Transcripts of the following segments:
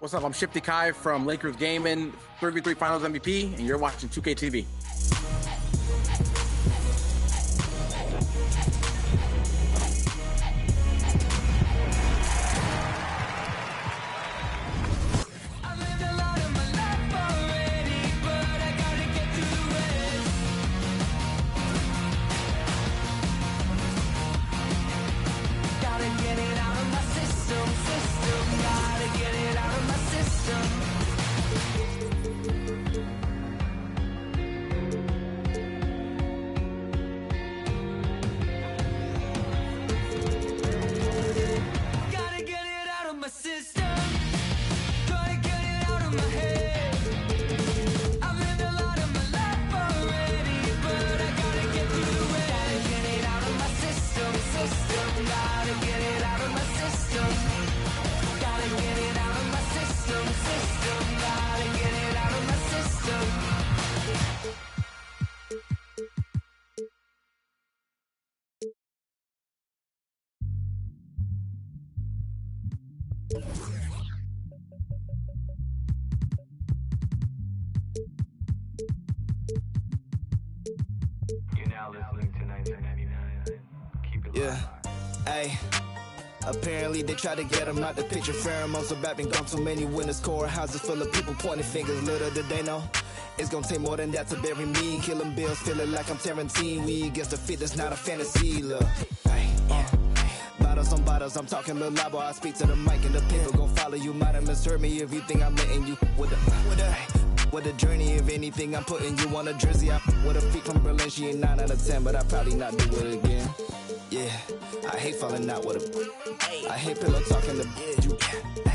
What's up? I'm Shifty Kai from Lakers Gaming, 3v3 Finals MVP, and you're watching 2K TV. You're now listening to 1999. Keep it Yeah, ayy. Apparently they try to get him out the picture. Pheromones are back and gone. Too many winners. Core houses full of people pointing fingers. Little did they know it's gonna take more than that to bury me. Killing bills, feeling like I'm Tarantino. We against the fit, that's not a fantasy. Look, bottles on bottles, I'm talking Lil Labo. I speak to the mic and the people gon' follow you. Might have misheard me if you think I'm letting you with a journey. If anything, I'm putting you on a jersey. I with a feet from Berlin, she ain't 9 out of 10, but I probably not do it again. Yeah, I hate falling out with a. I hate pillow talking to you,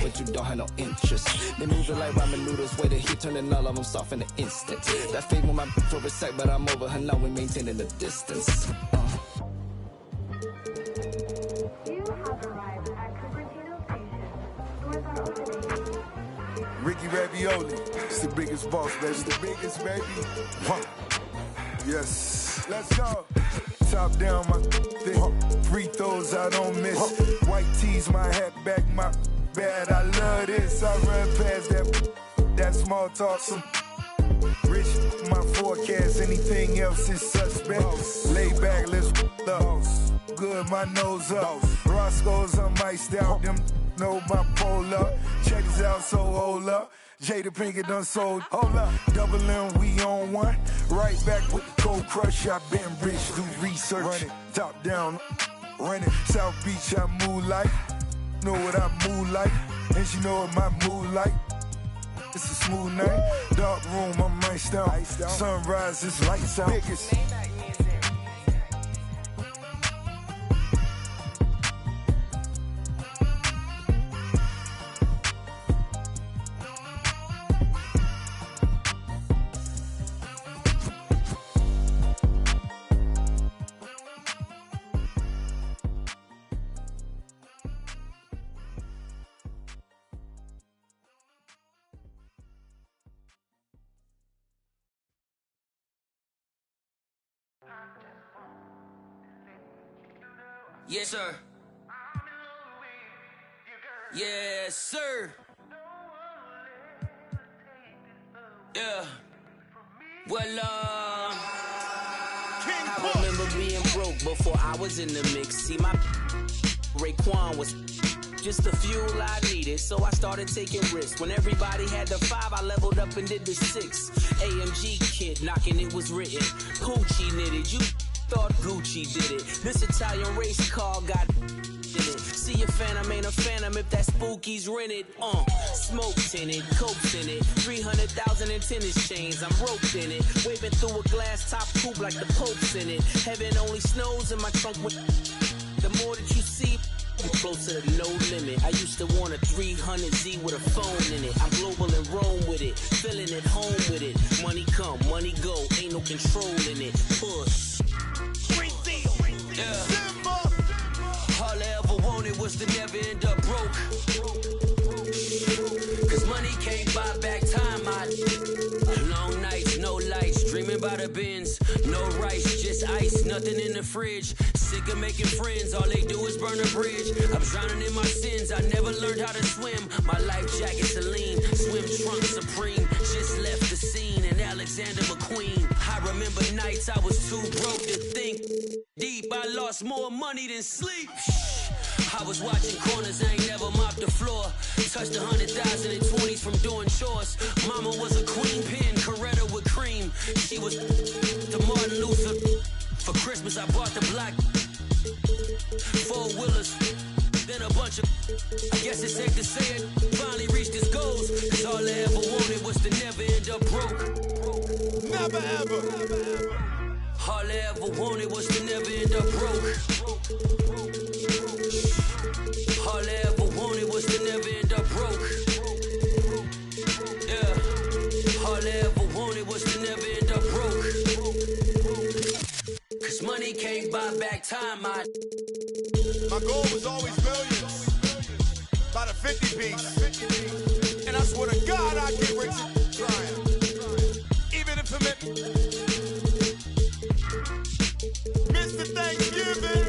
but you don't have no interest. They moving like ramen noodles, way the heat turning all of them soft in an instant. That fake with my for a sec, but I'm over her now. We maintaining the distance. Ricky Ravioli, it's the biggest boss, baby. It's the biggest, baby. Huh. Yes, let's go. Top down, my thing. Free throws I don't miss. White tees, my hat back, my bad. I love this. I run past that small talk. Some rich, my forecast. Anything else is suspect. Lay back, let's up. Good, my nose up. Roscoe's, I'm iced out. Them know my pole up. Check this out, so hold up. Jada Pinkett done sold. Hold up. Double M, we on one. Right back with the cold crush. I been rich, do research. Run it. Top down, run it. South Beach, I move like. Know what I move like. And she know what my mood like. It's a smooth night. Dark room, I'm iced out. Sunrise, it's lights out. Biggest. Yes, sir. Yes, sir. Yeah. Well, I remember being broke before I was in the mix. See, my Raekwon was just the fuel I needed, so I started taking risks. When everybody had the 5, I leveled up and did the 6. AMG kid knocking, it was written. Poochie knitted, you thought Gucci did it. This Italian race car got in it. See a phantom, ain't a phantom if that spooky's rented. Smoked in it, cokes in it, 300,000 in tennis chains. I'm roped in it, waving through a glass top coupe like the Pope's in it. Heaven only snows in my trunk. The more that you see, you closer to no limit. I used to want a 300Z with a phone in it. I'm global and roam with it, feeling at home with it. Money come, money go, ain't no control in it. Push. Yeah. All I ever wanted was to never end up broke. Cause money can't buy back time. Long nights, no lights, dreaming about a Benz. No rice, just ice, nothing in the fridge. Sick of making friends, all they do is burn a bridge. I'm drowning in my sins, I never learned how to swim. My life jacket Celine, swim trunk Supreme. Just left the scene in Alexander McQueen. I remember nights I was too broke to think deep. I lost more money than sleep. I was watching corners, I ain't never mopped the floor. Touched 100,000 in 20s from doing chores. Mama was a queen pin, Coretta with cream. She was the Martin Luther. For Christmas I bought the black 4-wheelers. Then a bunch of, I guess it's safe to say it, finally reached his goals. Cause all I ever wanted was to never end up broke. Never ever. All I ever wanted was to never end up broke. All I ever wanted was to never end up broke. Yeah. All I ever wanted was to never end up broke. Cause money can't buy back time, My goal was always millions. By the 50 piece. And I swear to God I get rich trying. Even if it meant Mr. Thanksgiving.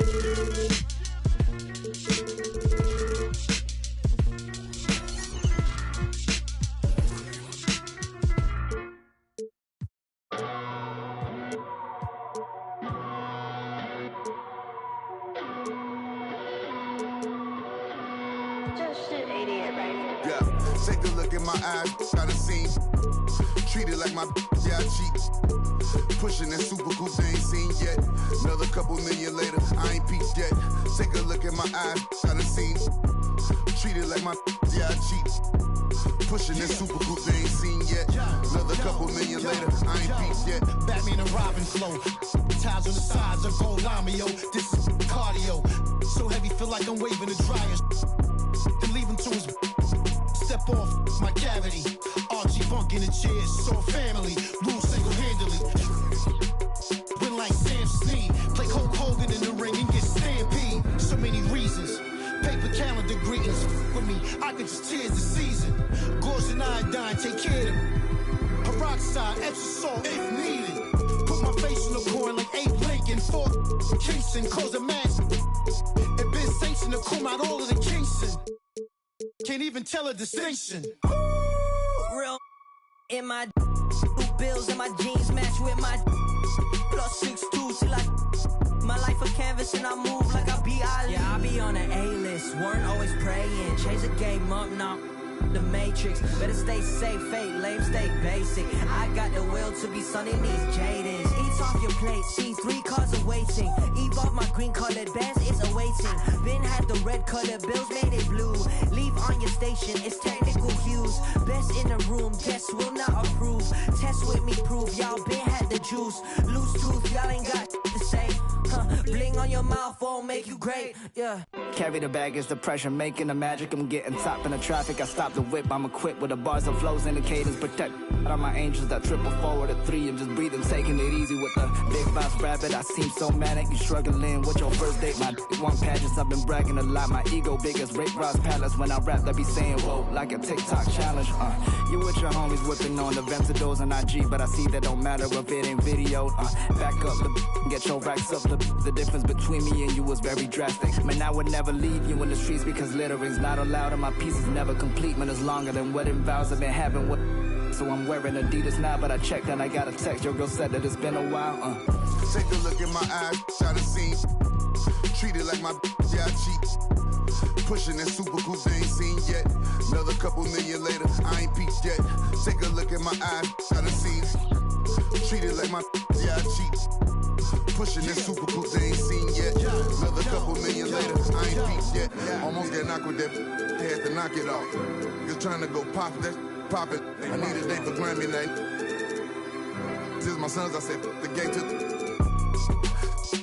Yeah, take a look at my eyes, got a scene. Treat it like my yeah, I cheat. Pushing that super coupe they ain't seen yet. Another couple million later, I ain't peaked yet. Take a look at my eyes, got a scene. Treat it like my yeah, I cheat. Pushing that super coupe they ain't seen yet. Another couple million later, I ain't peaked yet. Batman and Robin flow. Ties on the sides of gold lamio. This is cardio. So heavy, feel like I'm waving the dryer. Then leave him to his step off my cavity. Archie Funk in the chairs, saw family. Rule single-handedly. Win like Sam Snead. Play Hulk Hogan in the ring and get stampede. So many reasons. Paper calendar greetings with me. I could just tears the season. Gauze and iodine, take care of them. Peroxide, extra salt if needed. Put my face in the coin like Abe Lincoln. 4 Kingston, close a mask. It been sanctioned to come out all of the Kingston. Can't even tell a distinction. Real in my bills and my jeans match with my plus 6'2" till my life a canvas and I move like I be Ali. Yeah, I be on an A-list, weren't always praying. Change the game up now. The Matrix, better stay safe, fake, lame, stay basic. I got the will to be sunning these Jadens. Eat off your plate, see 3 cars awaiting. Evolve my green colored bands, it's awaiting. Been had the red colored bills, made it blue. Leave on your station, it's technical hues. Best in the room, guests will not approve. Test with me, prove y'all been had the juice. Loose tooth, y'all ain't got to say. Bling on your mouth won't make you great, yeah. Carry the baggage, the pressure, making the magic. I'm getting top in the traffic. I stop the whip, I'm equipped with the bars and flows and the cadence. Protect all my angels that triple forward at 3 and just breathe and taking it easy with the big boss rabbit. I seem so manic, you struggling with your first date. My one pageants, I've been bragging a lot. My ego big as Rick Ross Palace. When I rap, I be saying whoa like a TikTok challenge. You with your homies whipping on the Ventadors on IG, but I see that don't matter if it ain't video. Back up the get your racks up. The difference between me and you was very drastic. Man, I would never leave you in the streets because littering's not allowed and my pieces never complete. Man, it's longer than wedding vows I've been having with. So I'm wearing Adidas now, but I checked and I got a text. Your girl said that it's been a while. Take a look in my eyes, shot a scene. Treat it like my yeah, I cheat. Pushing that super coupe they ain't seen yet. Another couple million later, I ain't peaked yet. Take a look in my eyes, shot a scene. Treat it like my yeah, I cheat. Pushing that super coupe they ain't seen yet. Another couple million later, I ain't peaked yet. Almost got knocked with that, they had to knock it off. Just trying to go pop that, pop it. I need a day for Grammy night. This is my sons, I said, the gate to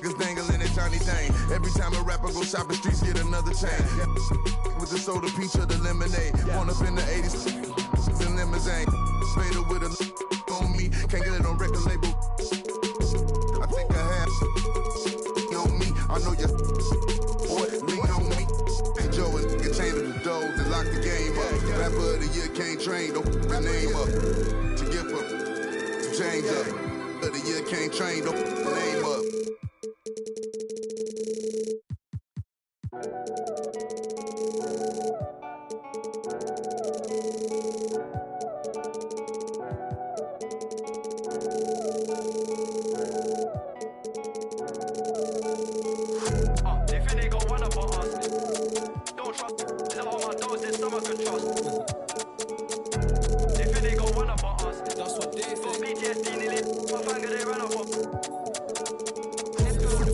niggas dangling at Johnny Dang. Every time a rapper go shopping, streets get another chain. With the soda, peach, or the lemonade. Born up in the 80s, in limousine. Fader with a on me, can't get it on record label. I think I have on me, I know you boy, lean on me. Hey Joe, and get chain of the doors and lock the game up. Rapper of the year can't train, don't the name up. To give up, to change up. Of the year can't train, don't the name up.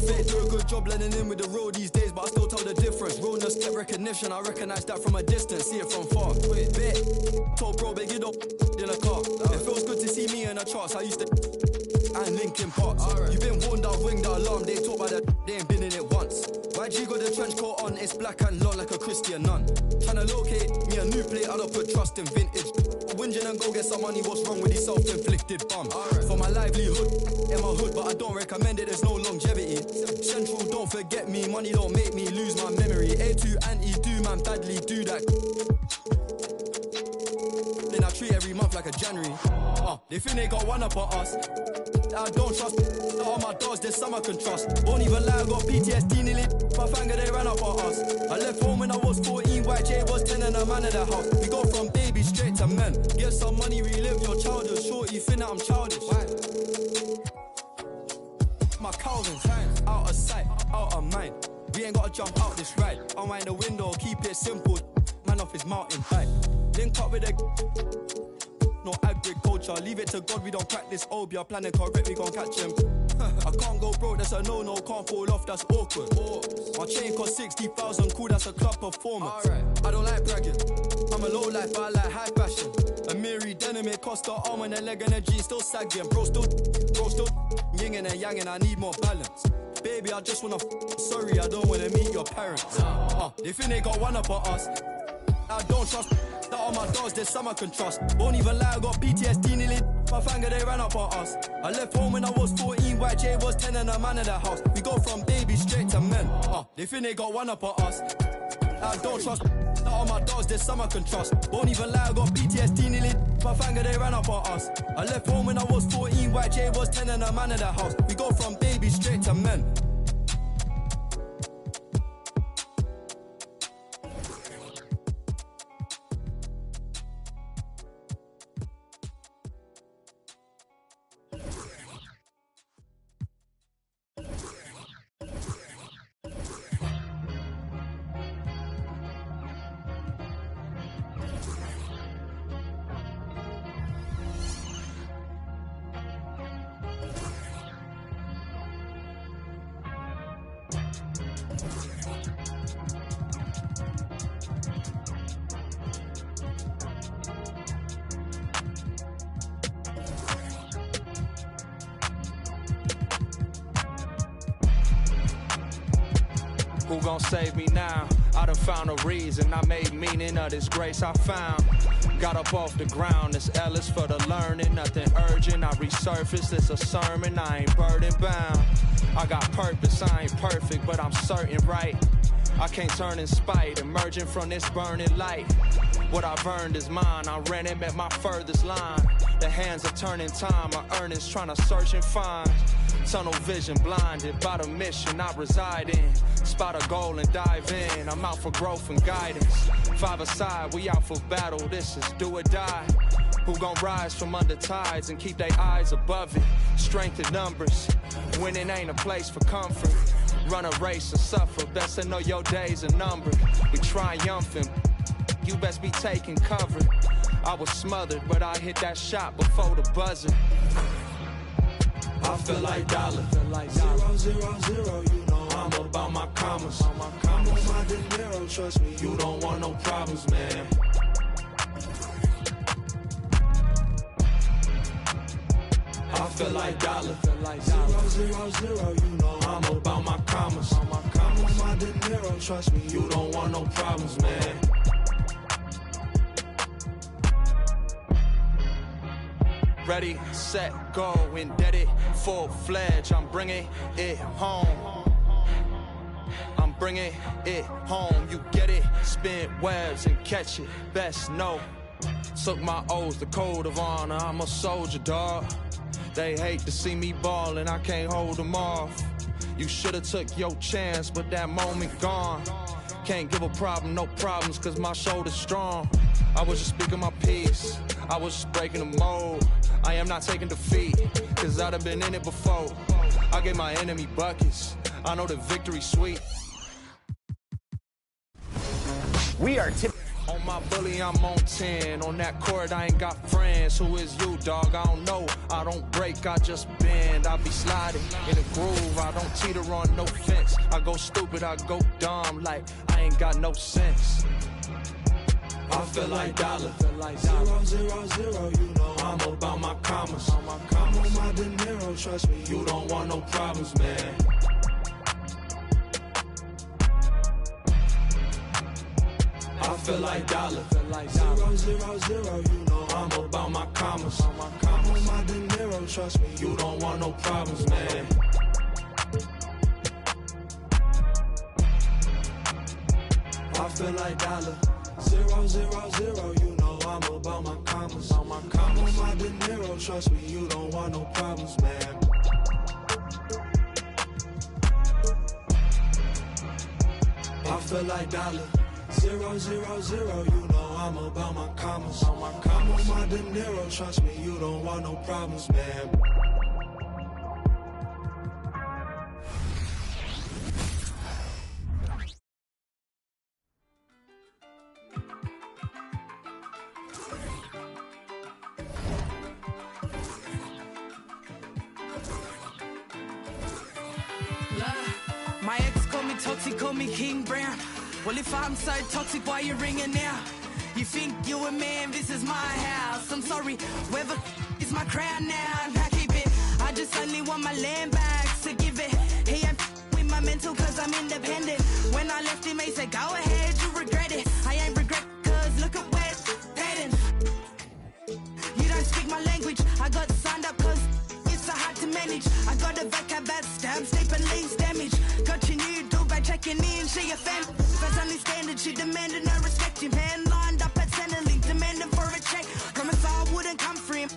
Fake do a good job blending in with the road these days, but I still tell the difference. Realness get recognition, I recognize that from a distance, see it from far. Wait, bet, told bro, beg you don't in a car. It feels good to see me in the charts, I used to and Linkin Parks. You been warned, I've ringed the alarm, they talk about that, they ain't been in it once. YG got the trench coat on, it's black and long like a Christian nun. Tryna locate me a new plate, I don't put trust in vintage. Whinging and go get some money, what's wrong with these self-inflicted bums? For my livelihood, in my hood, but I don't recommend it, there's no longevity. Central, don't forget me, money don't make me lose my memory. A2 anti-do, man, badly do that. Then I treat every month like a January. They think they got one up on us. I don't trust all my dogs, there's some I can trust. Won't even lie, I got PTSD nearly. My finger, they ran up on us. I left home when I was 14, YJ was 10 and a man in the house. We go from baby straight to men. Get some money, relive your childhood. Short, you think that I'm childish. Why? My Calvin's out of sight, out of mind. We ain't gotta jump out this ride. Unwind the window, keep it simple. Man off his mountain high. Link up with a no agriculture, leave it to God, we don't practice obia. Planning correct, we gon' catch him. I can't go broke, that's a no-no, can't fall off, that's awkward. My chain cost 60,000, cool, that's a club performance. I don't like bragging, I'm a low life, I like high fashion. A Miri denim, it cost the arm and a leg and a jean, still sagging. Bro still yinging and yanging, I need more balance. Baby, I just wanna sorry, I don't wanna meet your parents. They think they got one up on us. I don't trust that all my dogs, there's some I can trust. Won't even lie, I got PTSD nearly. My finger, they ran up on us. I left home when I was 14, YJ was 10 and a man in the house. We go from baby straight to men. They think they got one up on us. I don't trust that all my dogs, there's some I can trust. Won't even lie, I got PTSD nearly. My finger, they ran up on us. I left home when I was 14, YJ was 10 and a man in the house. We go from baby straight to men. Who gon' save me now? I done found a reason, I made meaning of this grace I found. Got up off the ground, it's Ellis for the learning, nothing urgent, I resurfaced, it's a sermon, I ain't burden bound. I got purpose, I ain't perfect, but I'm certain, right? I can't turn in spite, emerging from this burning light. What I've earned is mine, I ran him at my furthest line. The hands are turning time, my earnings trying to search and find. Tunnel vision blinded by the mission I reside in. Spot a goal and dive in, I'm out for growth and guidance. Five aside, we out for battle, this is do or die. Who gon' rise from under tides and keep their eyes above it? Strength in numbers, winning ain't a place for comfort. Run a race or suffer, best to know your days are numbered. We triumphant, you best be taking cover. I was smothered, but I hit that shot before the buzzer. I feel like dollar. 0, 0, 0, you know I'm about my commas. I'm on my dinero, trust me, you don't want no problems, man. I feel like dollar. 0, 0, 0, you know I'm about my commas. I'm on my dinero, trust me, you don't want no problems, man. Ready, set, go, indebted, full-fledged, I'm bringing it home. I'm bringing it home, you get it, spin webs and catch it, best know. Took my O's, the code of honor, I'm a soldier, dawg. They hate to see me ballin', I can't hold them off. You should've took your chance, but that moment gone. Can't give a problem, no problems, cause my shoulder's strong. I was just speaking my piece, I was just breaking the mold. I am not taking defeat, cause I done been in it before. I gave my enemy buckets, I know the victory's sweet. We are On my bully, I'm on 10. On that court, I ain't got friends. Who is you, dog? I don't know. I don't break, I just bend. I be sliding in a groove. I don't teeter on no fence. I go stupid, I go dumb. Like I ain't got no sense. I feel like dollar. 0, 0, 0, you know I'm about my commas. I'm on my De Niro, trust me, you don't want no problems, man. I feel like dollar. 0, 0, 0, you know I'm about my commas. I'm on my De Niro, trust me, you don't want no problems, man. I feel like dollar. 0, 0, 0, you know I'm about my commas. I'm on my De Niro, trust me, you don't want no problems, man. I feel like dollar. 0, 0, 0, you know I'm about my commas. I'm on my De Niro, trust me, you don't want no problems, man. My ex call me toxic, call me King Brown. Well, if I'm so toxic, why you ringing now? You think you a man, this is my house. I'm sorry, whoever is my crown now. I keep it, I just only want my land back, so give it. He ain't with my mental cause I'm independent. When I left him, he said, go ahead, you regret it. I ain't regret cause look at where it's heading. You don't speak my language, I got signed up cause it's so hard to manage. I got a vocab that stabs deep and leaves damage. Got your new dog by checking in, she a fan. That's only standard, she demanded no respect. Your man lined up at Centrelink, demanding for a check. Promise I wouldn't come for him.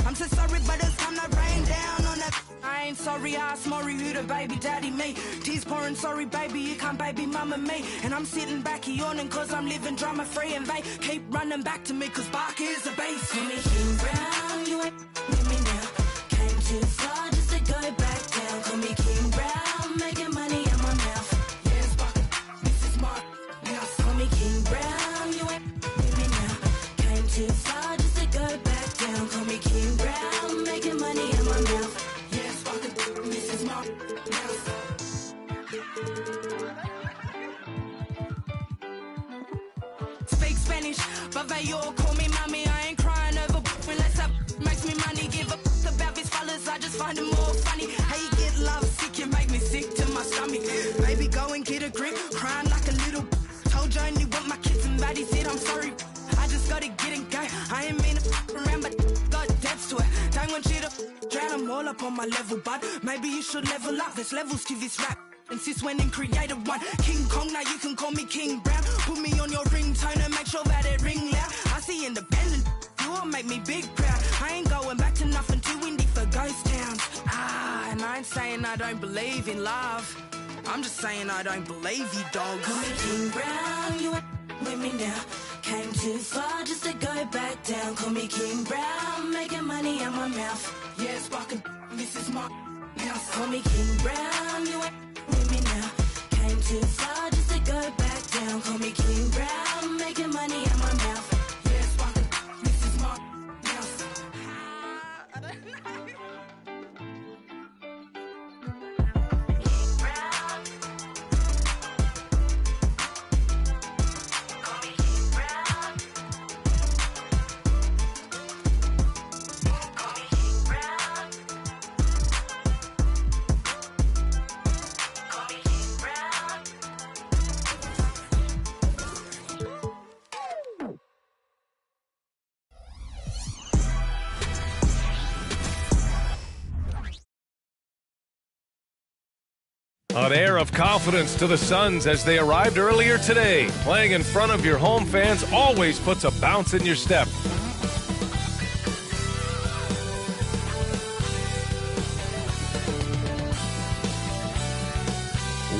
I'm so sorry, but it's time to rain down on that. I ain't sorry, ask Maury who the baby daddy me. Tears pouring, sorry baby, you can't baby mama me. And I'm sitting back yawning cause I'm living drama free. And they keep running back to me cause Bark is the base. Call me King Brown, you ain't with me now. Came too far just to go back down. Call me King Brown, making money in my mouth. Yes, Bark, this is my house. Call me King Brown, you ain't with me now. Came too far just to go back down. Call me King Brown, making money in my mouth. Yes, Bark, this is my house. Speak Spanish, but they all call me mommy. I ain't crying over unless that makes me money. Give a about these fellas, I just find them more funny. How you get love sick, you make me sick to my stomach. Baby, go and get a grip, crying like a little. Told you I only want my kids and daddy said I'm sorry. I just gotta get and go. I ain't mean to around, but got depths to it. Don't want you to drown them all up on my level, bud. Maybe you should level up. There's levels to this rap. And sis went and created one. King Kong, now you can call me King Brown. Put me on your ringtone and make sure that it ring loud. I see independent, you all make me big proud. I ain't going back to nothing too windy for ghost towns. And I ain't saying I don't believe in love. I'm just saying I don't believe you, dog. Call me King Brown, you ain't with me now. Came too far just to go back down. Call me King Brown, making money in my mouth. Yes, walking, this is my house. Call me King Brown, you ain't with me now. Came too far just to go back down. Call me King Brown, making money in my mouth. Yes, walking, this is my house. I don't know. King Brown. Call me King Brown. Call me King Brown. Call me King Brown. An air of confidence to the Suns as they arrived earlier today. Playing in front of your home fans always puts a bounce in your step.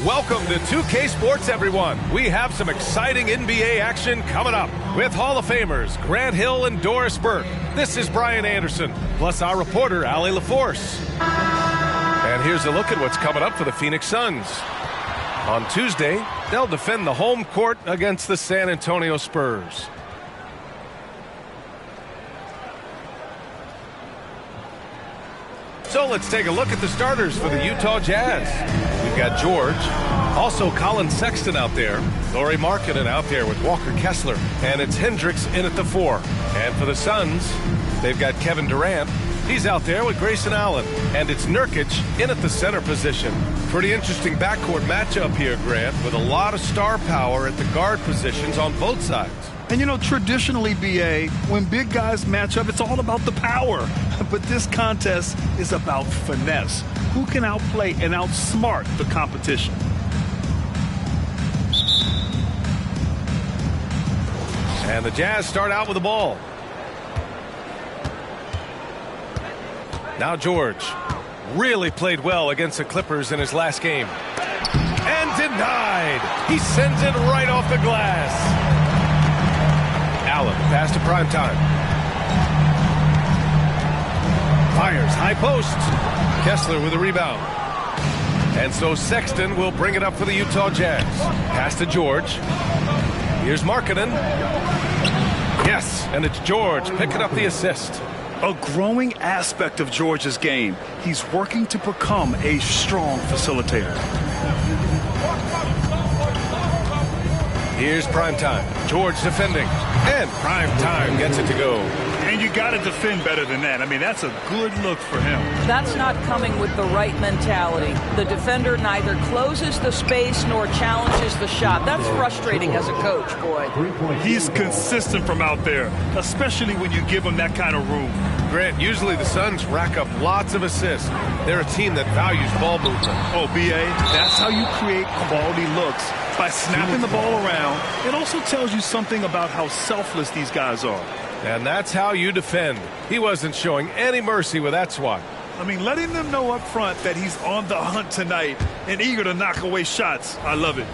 Welcome to 2K Sports, everyone. We have some exciting NBA action coming up with Hall of Famers Grant Hill and Doris Burke. This is Brian Anderson, plus our reporter, Allie LaForce. And here's a look at what's coming up for the Phoenix Suns. On Tuesday, they'll defend the home court against the San Antonio Spurs. So let's take a look at the starters for the Utah Jazz. We've got George, also Colin Sexton out there, Lauri Markkanen out there with Walker Kessler, and it's Hendricks in at the 4. And for the Suns, they've got Kevin Durant. He's out there with Grayson Allen, and it's Nurkic in at the center position. Pretty interesting backcourt matchup here, Grant, with a lot of star power at the guard positions on both sides. And you know, traditionally, BA, when big guys match up, it's all about the power. But this contest is about finesse. Who can outplay and outsmart the competition? And the Jazz start out with the ball. Now George really played well against the Clippers in his last game. And denied. He sends it right off the glass. Allen, pass to primetime. Fires, high post. Kessler with a rebound. And so Sexton will bring it up for the Utah Jazz. Pass to George. Here's Markkanen. Yes, and it's George picking up the assist. A growing aspect of George's game. He's working to become a strong facilitator. Here's primetime. George defending. And primetime gets it to go. And you got to defend better than that. I mean, that's a good look for him. That's not coming with the right mentality. The defender neither closes the space nor challenges the shot. That's frustrating as a coach, boy. He's consistent from out there, especially when you give him that kind of room. Grant, usually the Suns rack up lots of assists. They're a team that values ball movement. Oh, BA, that's how you create quality looks. By snapping the ball around, it also tells you something about how selfless these guys are. And that's how you defend. He wasn't showing any mercy with that swat. I mean, letting them know up front that he's on the hunt tonight and eager to knock away shots. I love it.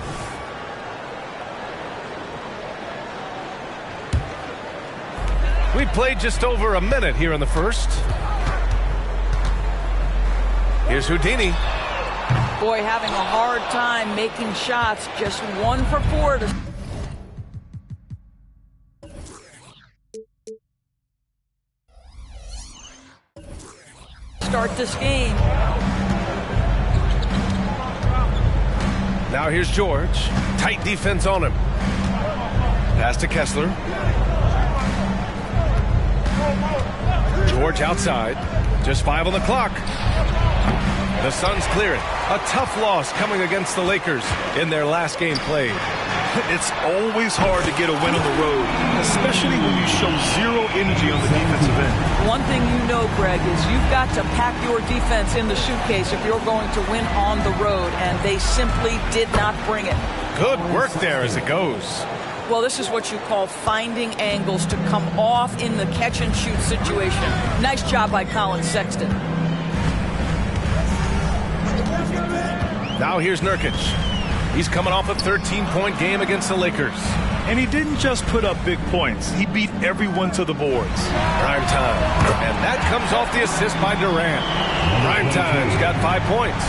We played just over a minute here in the first. Here's Houdini. Boy, having a hard time making shots. Just 1 for 4 to start this game. Now here's George. Tight defense on him. Pass to Kessler. George outside. Just 5 on the clock. The Suns clear it. A tough loss coming against the Lakers in their last game played. It's always hard to get a win on the road, especially when you show zero energy on the defensive end. One thing you know, Greg, is you've got to pack your defense in the suitcase if you're going to win on the road, and they simply did not bring it. Good work there as it goes. Well, this is what you call finding angles to come off in the catch-and-shoot situation. Nice job by Colin Sexton. Now here's Nurkic. He's coming off a 13-point game against the Lakers. And he didn't just put up big points. He beat everyone to the boards. Prime time. And that comes off the assist by Durant. Prime time's got 5 points.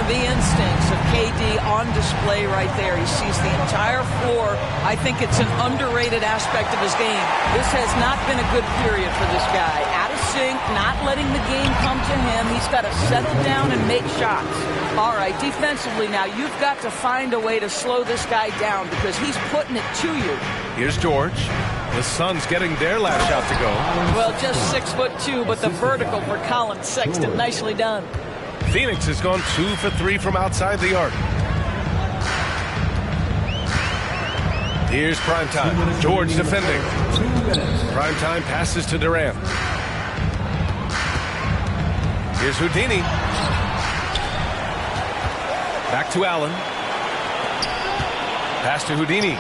The instincts of KD on display right there. He sees the entire floor. I think it's an underrated aspect of his game. This has not been a good period for this guy. Out of sync, not letting the game come to him. He's got to settle down and make shots. All right, defensively now, you've got to find a way to slow this guy down because he's putting it to you. Here's George. The Suns getting their last shot to go. Well, just 6'2", but the vertical for Colin Sexton. Nicely done. Phoenix has gone 2 for 3 from outside the arc. Here's primetime. George defending. Primetime passes to Durant. Here's Houdini. Back to Allen. Pass to Houdini.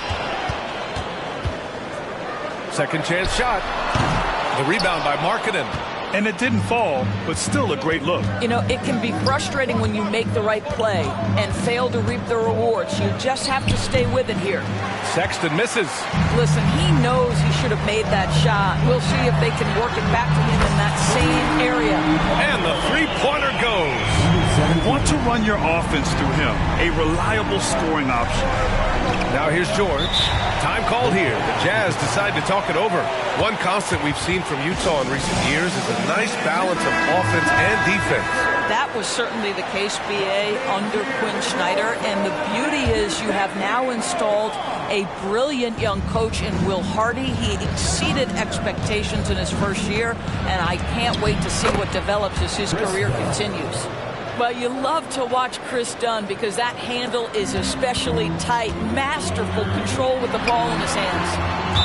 Second chance shot. The rebound by Markkanen. And it didn't fall, but still a great look. You know, it can be frustrating when you make the right play and fail to reap the rewards. You just have to stay with it here. Sexton misses. Listen, he knows he should have made that shot. We'll see if they can work it back to him in that same area. And the three-pointer goes. You want to run run your offense through him. A reliable scoring option. Now here's George. Time called here. The Jazz decide to talk it over. One constant we've seen from Utah in recent years is a nice balance of offense and defense. That was certainly the case, B.A., under Quinn Snyder. And the beauty is you have now installed a brilliant young coach in Will Hardy. He exceeded expectations in his first year, and I can't wait to see what develops as his career continues. Well, you love to watch Chris Dunn because that handle is especially tight. Masterful control with the ball in his hands.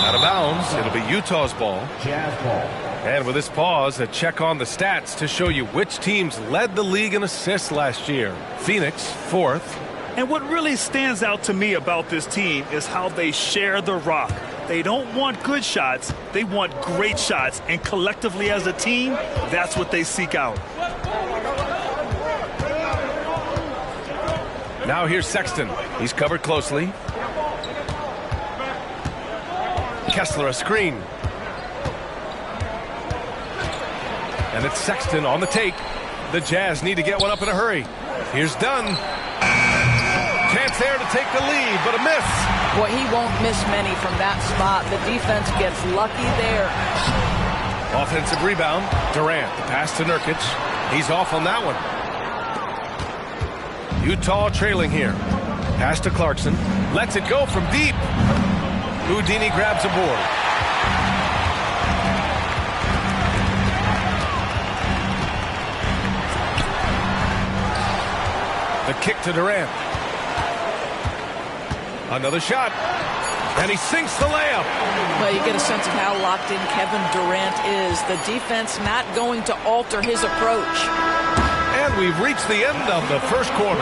Out of bounds. It'll be Utah's ball. Jazz ball. And with this pause, a check on the stats to show you which teams led the league in assists last year. Phoenix, 4th. And what really stands out to me about this team is how they share the rock. They don't want good shots, they want great shots. And collectively as a team, that's what they seek out. Now here's Sexton. He's covered closely. Kessler a screen. And it's Sexton on the take. The Jazz need to get one up in a hurry. Here's Dunn. Chance there to take the lead, but a miss. Boy, he won't miss many from that spot. The defense gets lucky there. Offensive rebound. Durant, the pass to Nurkic. He's off on that one. Utah trailing here. Pass to Clarkson. Lets it go from deep. Houdini grabs a board. The kick to Durant. Another shot. And he sinks the layup. Well, you get a sense of how locked in Kevin Durant is. The defense not going to alter his approach. And we've reached the end of the first quarter.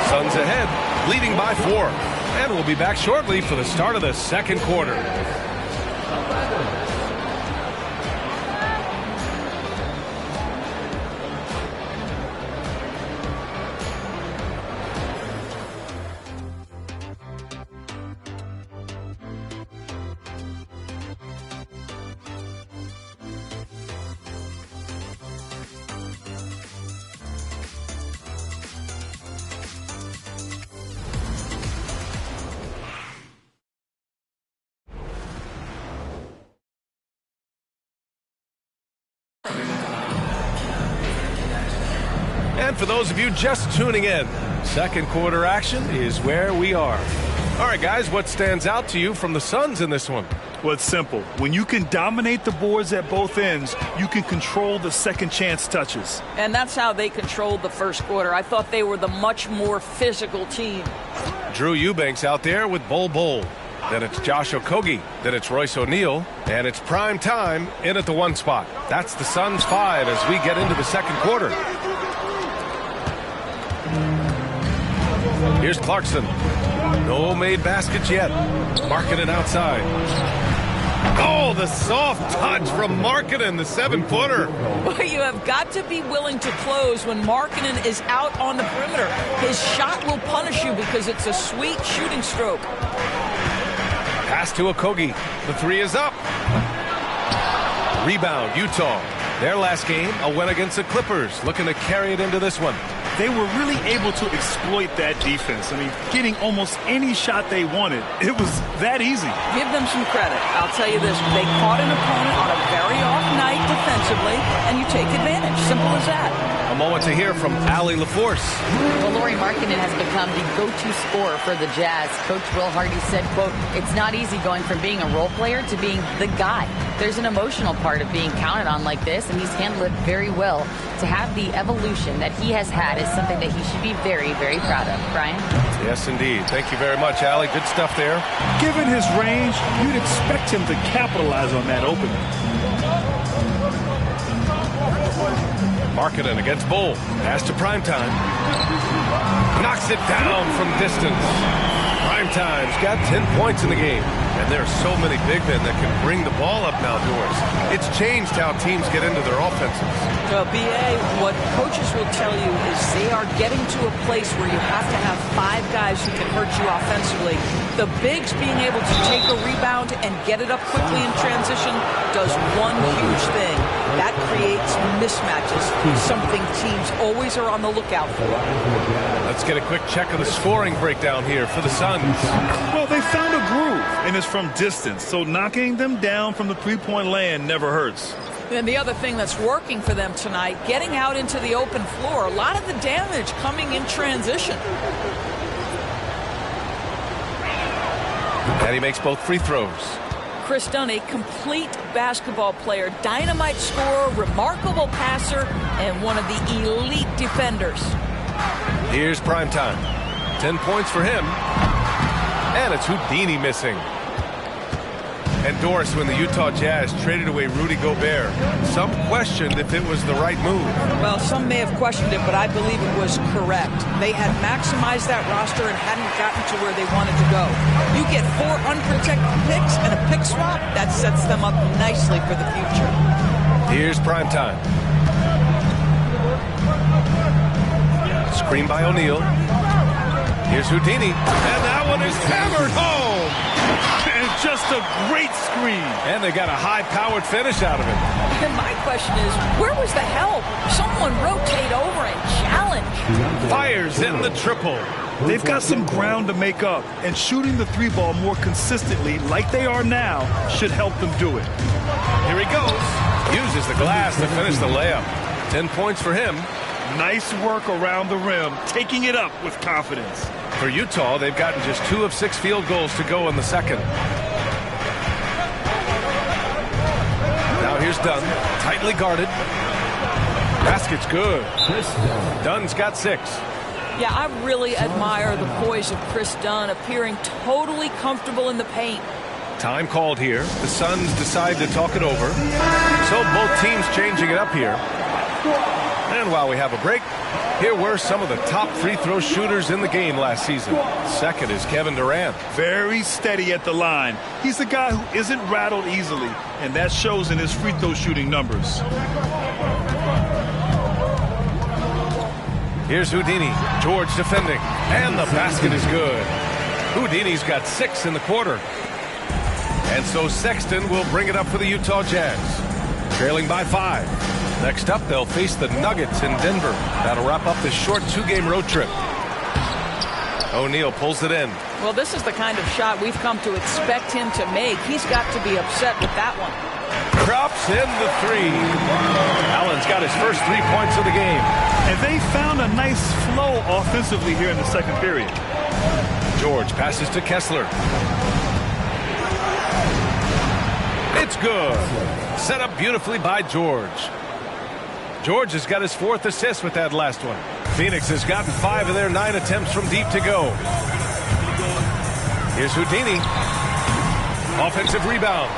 Suns ahead, leading by 4. And we'll be back shortly for the start of the second quarter. And for those of you just tuning in, second quarter action is where we are. All right, guys, what stands out to you from the Suns in this one? Well, it's simple. When you can dominate the boards at both ends, you can control the second chance touches. And that's how they controlled the first quarter. I thought they were the much more physical team. Drew Eubanks out there with Bol. Then it's Josh Okogie. Then it's Royce O'Neal. And it's prime time in at the 1 spot. That's the Suns 5 as we get into the second quarter. Here's Clarkson. No made baskets yet. Markkanen outside. Oh, the soft touch from Markkanen, the 7-footer. Well, you have got to be willing to close when Markkanen is out on the perimeter. His shot will punish you because it's a sweet shooting stroke. Pass to Okogie. The 3 is up. Rebound, Utah. Their last game, a win against the Clippers. Looking to carry it into this one. They were really able to exploit that defense. I mean, getting almost any shot they wanted. It was that easy. Give them some credit. I'll tell you this. They caught an opponent on a very off night defensively, and you take advantage. Simple as that. A moment to hear from Allie LaForce. Well, Lauri Markkanen has become the go-to scorer for the Jazz. Coach Will Hardy said, quote, "It's not easy going from being a role player to being the guy. There's an emotional part of being counted on like this, and he's handled it very well. To have the evolution that he has had is something that he should be very, very proud of." Brian? Yes, indeed. Thank you very much, Allie. Good stuff there. Given his range, you'd expect him to capitalize on that opening. Markkanen against Bull. Pass to Primetime. Knocks it down from distance. Primetime's got 10 points in the game. And there are so many big men that can bring the ball up now, Doris. It's changed how teams get into their offenses. Well, B.A., what coaches will tell you is they are getting to a place where you have to have 5 guys who can hurt you offensively. The bigs being able to take a rebound and get it up quickly in transition does one huge thing. That creates mismatches, something teams always are on the lookout for. Let's get a quick check of the scoring breakdown here for the Suns. Well, they found a groove, and it's from distance, so knocking them down from the three-point land never hurts. And the other thing that's working for them tonight, getting out into the open floor. A lot of the damage coming in transition. And he makes both free throws. Chris Dunn, a complete basketball player, dynamite scorer, remarkable passer, and one of the elite defenders. Here's primetime. 10 points for him. And it's Houdini missing. And Doris, when the Utah Jazz traded away Rudy Gobert, some questioned if it was the right move. Well, some may have questioned it, but I believe it was correct. They had maximized that roster and hadn't gotten to where they wanted to go. You get 4 unprotected picks and a pick swap, that sets them up nicely for the future. Here's primetime. Screen by O'Neal. Here's Houdini. And that one is hammered home. And just a great screen. And they got a high-powered finish out of it. And my question is, where was the help? Someone rotate over and challenge. Fires in the triple. They've got some ground to make up, and shooting the three ball more consistently, like they are now, should help them do it. Here he goes. Uses the glass to finish the layup. 10 points for him. Nice work around the rim, taking it up with confidence. For Utah, they've gotten just 2 of 6 field goals to go in the second. Now here's Dunn, tightly guarded. Basket's good. Dunn's got 6. Yeah, I really admire the poise of Chris Dunn, appearing totally comfortable in the paint. Time called here. The Suns decide to talk it over. So both teams changing it up here. And while we have a break, here were some of the top free throw shooters in the game last season. Second is Kevin Durant. Very steady at the line. He's the guy who isn't rattled easily, and that shows in his free throw shooting numbers. Here's Houdini. George defending. And the basket is good. Houdini's got 6 in the quarter. And so Sexton will bring it up for the Utah Jazz. Trailing by 5. Next up, they'll face the Nuggets in Denver. That'll wrap up this short 2-game road trip. O'Neal pulls it in. Well, this is the kind of shot we've come to expect him to make. He's got to be upset with that one. Drops in the 3. Allen's got his first 3 points of the game. And they found a nice flow offensively here in the second period. George passes to Kessler. It's good. Set up beautifully by George. George has got his 4th assist with that last one. Phoenix has gotten 5 of their 9 attempts from deep to go. Here's Houdini. Offensive rebound.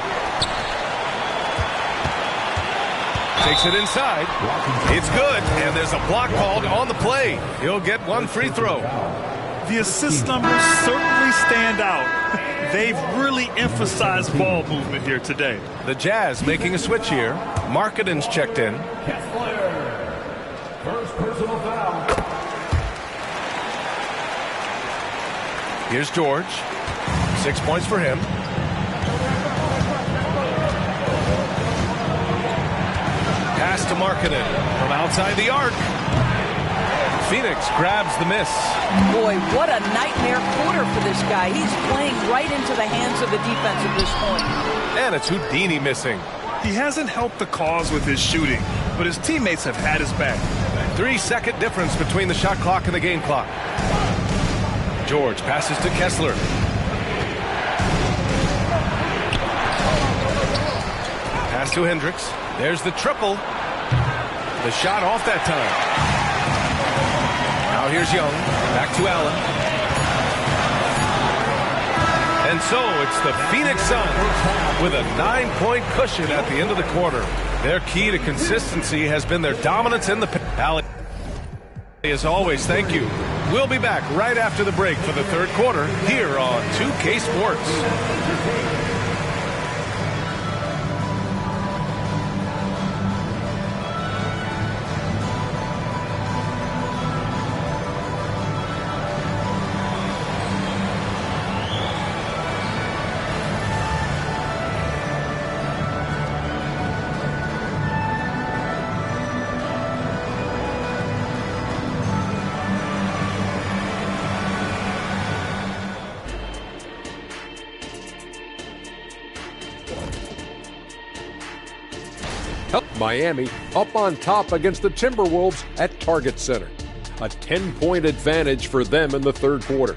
Takes it inside. It's good, and there's a block called on the play. He'll get 1 free throw. The assist numbers certainly stand out. They've really emphasized ball movement here today. The Jazz making a switch here. Markkanen's checked in. First personal foul. Here's George. 6 points for him. Pass to Markkanen from outside the arc. Phoenix grabs the miss. Boy, what a nightmare quarter for this guy. He's playing right into the hands of the defense at this point. And it's Houdini missing. He hasn't helped the cause with his shooting, but his teammates have had his back. 3-second difference between the shot clock and the game clock. George passes to Kessler. Pass to Hendricks. There's the triple. The shot off that time. Now here's Young. Back to Allen. And so it's the Phoenix Suns with a 9-point cushion at the end of the quarter. Their key to consistency has been their dominance in the paint. As always, thank you. We'll be back right after the break for the third quarter here on 2K Sports. Miami up on top against the Timberwolves at Target Center. A 10-point advantage for them in the third quarter.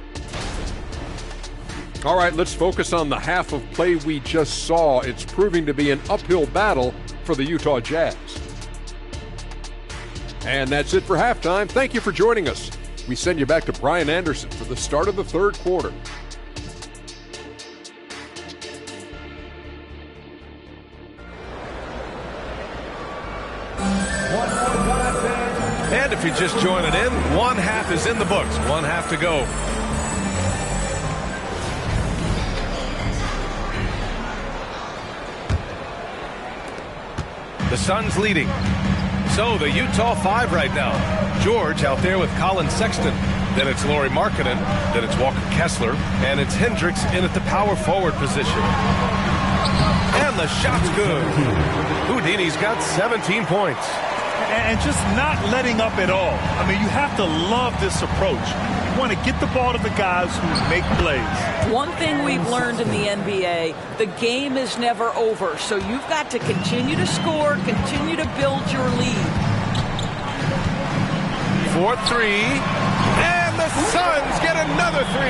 All right, let's focus on the half of play we just saw. It's proving to be an uphill battle for the Utah Jazz. And that's it for halftime. Thank you for joining us. We send you back to Brian Anderson for the start of the third quarter. And if you're just joining in, one half is in the books. One half to go. The Suns leading. So the Utah 5 right now. George out there with Colin Sexton. Then it's Lauri Markkanen. Then it's Walker Kessler. And it's Hendricks in at the power forward position. And the shot's good. Houdini's got 17 points. And just not letting up at all. I mean, you have to love this approach. You want to get the ball to the guys who make plays. One thing we've learned in the NBA, the game is never over. So you've got to continue to score, continue to build your lead. 4-3. And the Suns get another 3.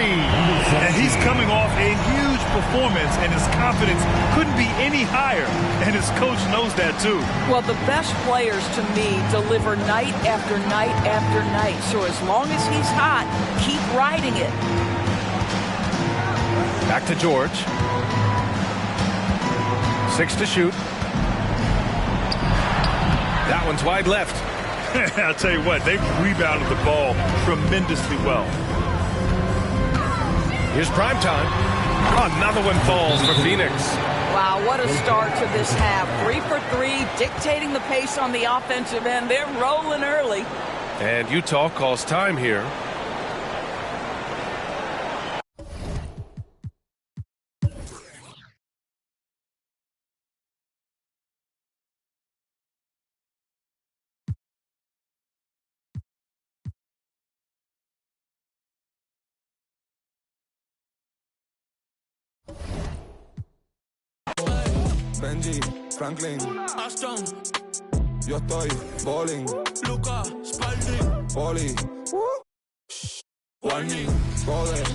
And he's coming off a huge performance, and his confidence couldn't be any higher. And his coach knows that, too. Well, the best players, to me, deliver night after night after night. So as long as he's hot, keep riding it. Back to George. 6 to shoot. That one's wide left. I'll tell you what, they've rebounded the ball tremendously well. Here's prime time. Another one falls for Phoenix. Wow, what a start to this half. 3 for 3, dictating the pace on the offensive end. They're rolling early. And Utah calls time here. Benji, Franklin, Aston, yo estoy bowling, Luca, Spalding, Poli, warning, Code,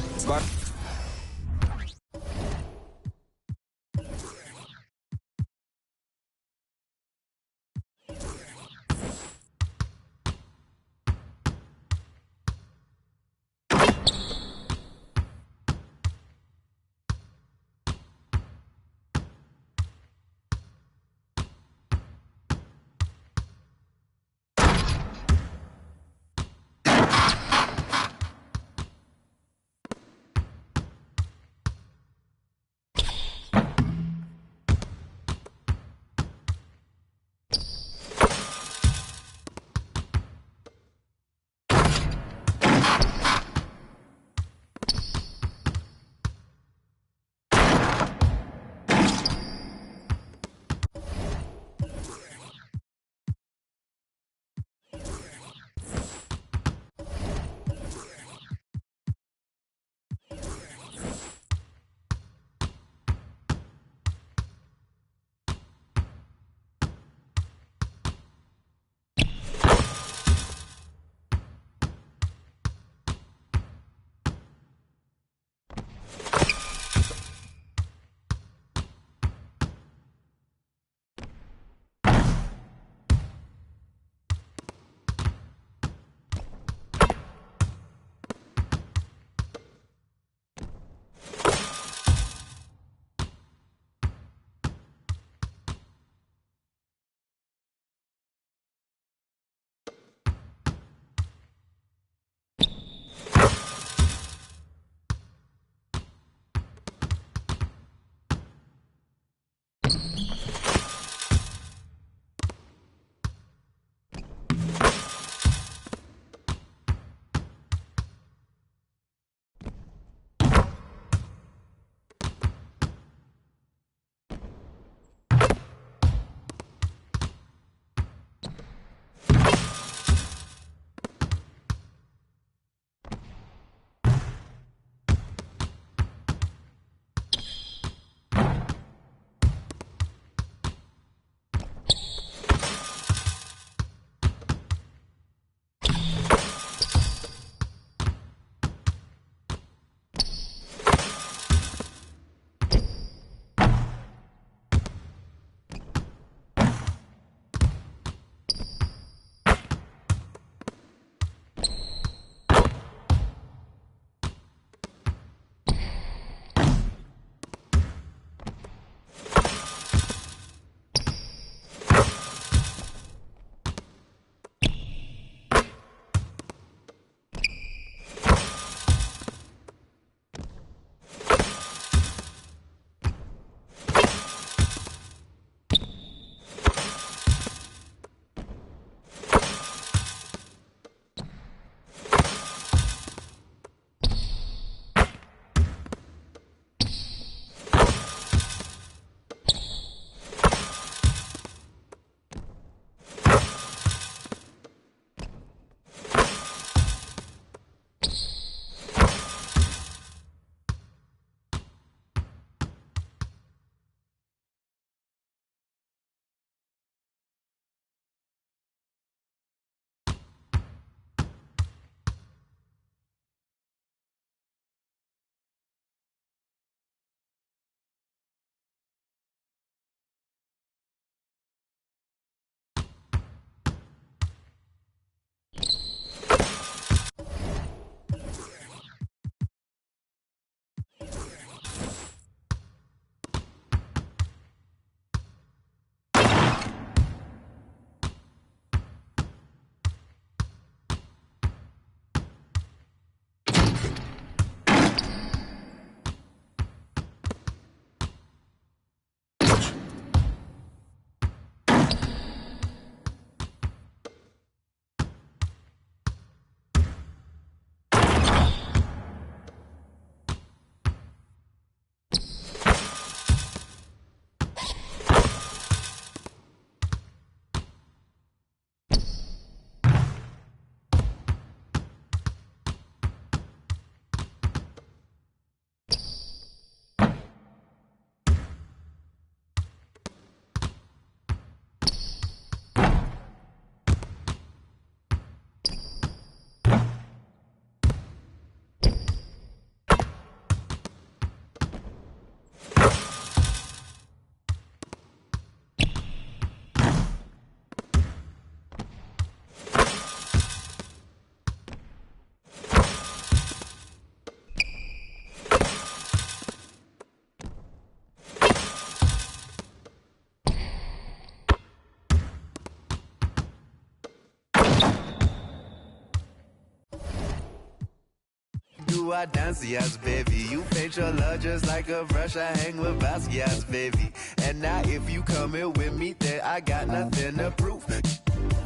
you are dancing, baby. You paint your love just like a brush. I hang with Basquiat's, baby. And now if you come here with me, then I got nothing to prove.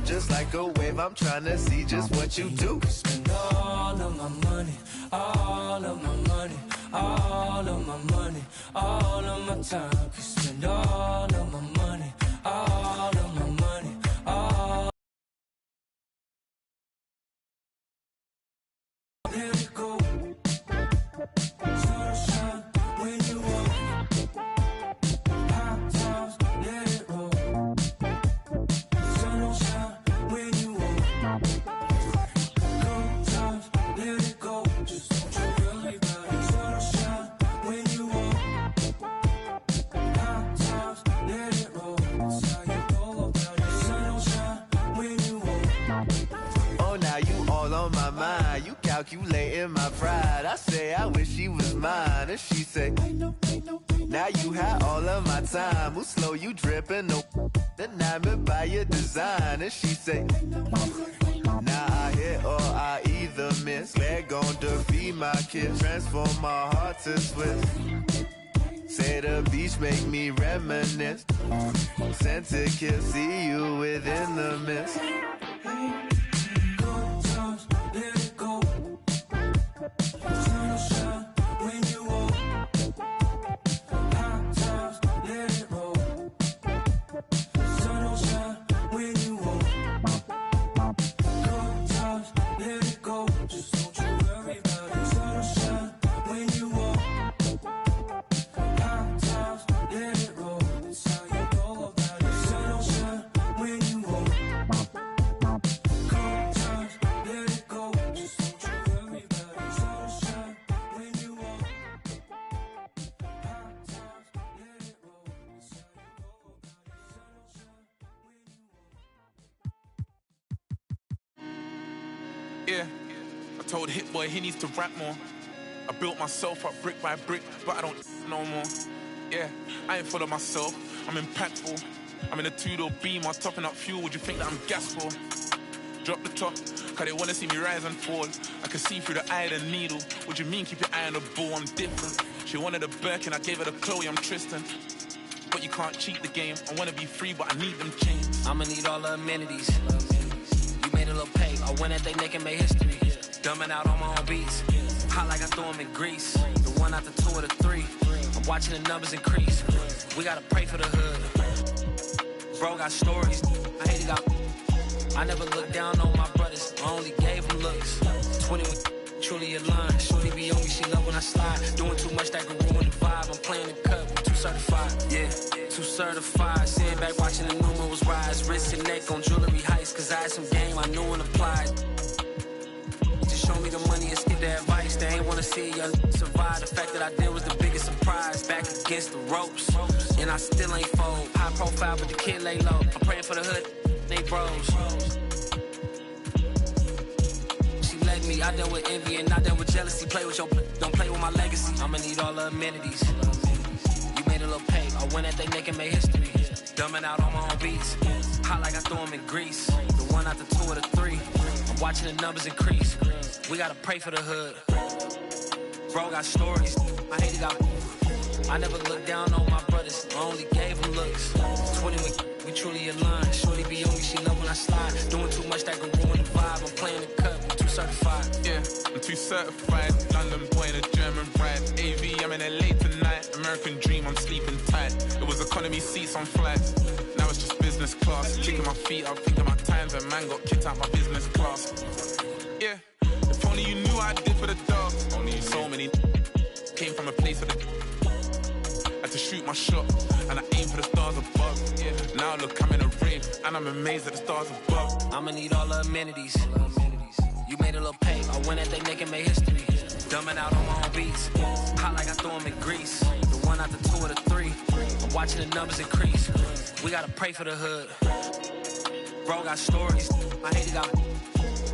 Just like a wave, I'm trying to see just what you do. Spend all of my money, all of my money, all of my money, all of my time. Could spend all of my money, all of my money, all. Let it go. Sunshine when you walk. Hot times, let it roll. Sunshine when you walk. Good times, let it go. Just don't you worry about it. Sunshine when you walk. Hot times, let it roll. That's how you go about it. Sunshine when you walk. Oh, now you all on my mind. You calculating my pride. I say I wish she was mine, and she say I know. Now you had all of my time. Who slow you dripping? No, enamored by your design, and she say now I hit or I either miss. They're gon' defeat my kiss, transform my heart to Swiss. Say the beach make me reminisce. Sent to kiss, see you within the mist. Good times, let it go. Sunshine when you walk. Hot times, let it roll. Sunshine when you walk. Good times, let it go. Just don't you worry about it. Sunshine when you walk. Hot times, let it roll. That's how you go about it. Sunshine when you walk. Good times, let it go. Just don't you worry about it. Sunshine when you walk. Hot times, let it roll. That's how you go about it. Sunshine when you walk. Yeah, I told Hit Boy he needs to rap more. I built myself up brick by brick, but I don't no more. Yeah, I ain't full of myself, I'm impactful. I'm in a two-door Beamer, topping up fuel, would you think that I'm gas for? Drop the top, cause they wanna see me rise and fall. I can see through the eye of the needle. What do you mean, keep your eye on the ball, I'm different. She wanted a Birkin, I gave her the Chloe, I'm Tristan. But you can't cheat the game, I wanna be free, but I need them chains. I'ma need all the amenities. You made a little pay. I went at they neck and made history. Dumbing out on my own beats. Hot like I threw them in grease. The one out the two or the three. I'm watching the numbers increase. We gotta pray for the hood. Bro got stories. I hate it got. I never looked down on my brothers. I only gave them looks. 20 truly aligned. Shorty be on me, she love when I slide. Doing too much that could ruin the vibe. I'm playing the cut, too certified. Yeah, too certified. Sitting back watching the numerals rise. Wrist and neck on jewelry heights. Cause I had some game I knew and applied. Just show me the money and skip the advice. They ain't wanna see you survive. The fact that I did was the biggest surprise. Back against the ropes. And I still ain't fold. High profile, but the kid lay low. I'm praying for the hood. They bros. Me. I dealt with envy and I dealt with jealousy. Play with your don't play with my legacy. I'ma need all the amenities. You made a little pay. I went at they neck and made history. Dumbing out on my own beats. Hot like I threw them in grease. The one out the two or the three. I'm watching the numbers increase. We gotta pray for the hood. Bro got stories. I hate it got. I never looked down on my brothers. I only gave them looks. 20 we truly aligned. Shorty be on me, she love when I slide. Doing too much that could ruin the vibe. I'm playing the cut. Certified. Yeah, I'm too certified. London boy in a German ride. AV, I'm in LA tonight. American dream, I'm sleeping tight. It was economy seats on flights. Now it's just business class. Kicking my feet up, thinking my times when man got kicked out my business class. Yeah, if only you knew what I did for the dogs. Only so many came from a place of the. Had to shoot my shot, and I aim for the stars above. Yeah, now look, I'm in a rave, and I'm amazed at the stars above. I'ma need all the amenities. You made a little pay. I went at they neck and made history. Dumbing out on my own beats. Hot like I threw them in grease. The one out the two or the three. I'm watching the numbers increase. We gotta pray for the hood. Bro got stories. I hate it got.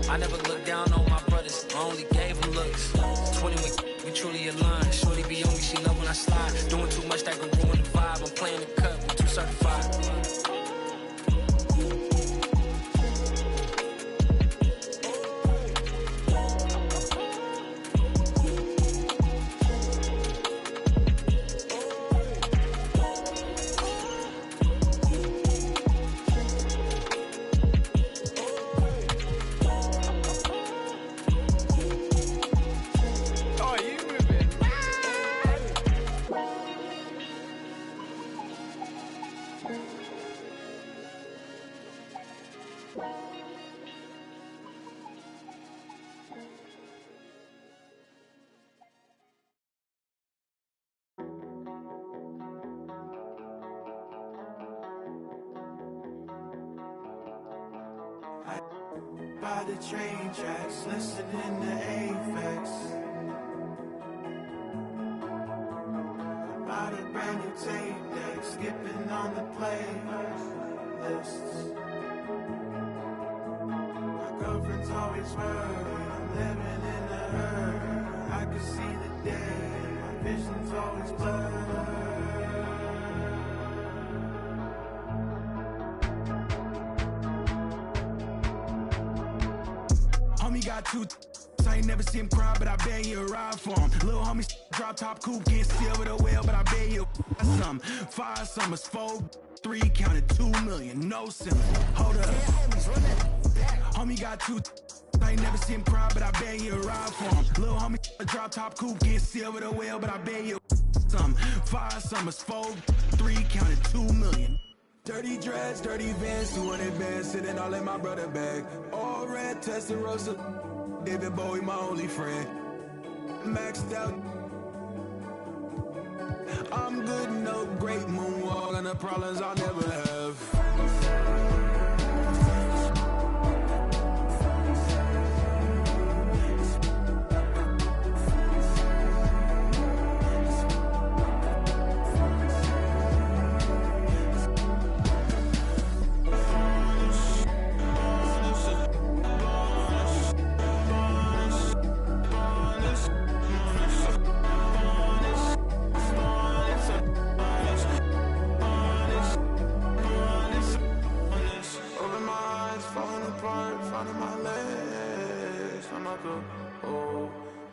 I never looked down on my brothers. I only gave them looks. 20 we truly aligned. Shorty be on me, she love when I slide. Doing too much that could ruin the vibe. I'm playing the cut, too certified. by the train tracks, listening to Aphex. By the brand new tape deck, skipping on the playlists. My girlfriend's always worried, I'm living in a hurry. I can see the day, my vision's always blurred. Homie got two, I ain't never see him cry, but I bet you ride for him. Little homie drop top coupe, can't see over the whale, but I bet you some. 5 summers, 4, 3, counted 2 million, no ceiling. Hold up. Homie got two, I ain't never see him cry, but I bet you ride for him. Little homie drop top coupe, can't see over the whale, but I bet you some. 5 summers, 4, 3, counted 2 million. Dirty dress, dirty Vans, 200 bands, sitting all in my brother bag. All red, Testarossa, David Bowie, my only friend. Maxed out. I'm good, no great moonwalk, and the problems I'll never have.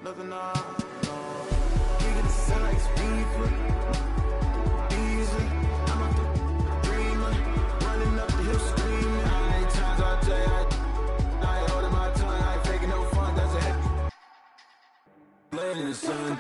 Nothing I know. We get the sun like speaker. Easy. I'm up the dreamer. Running up the hill screaming. How many times I tell you I ain't holding my tongue. I ain't faking no fun. That's a head. Laying in the sun.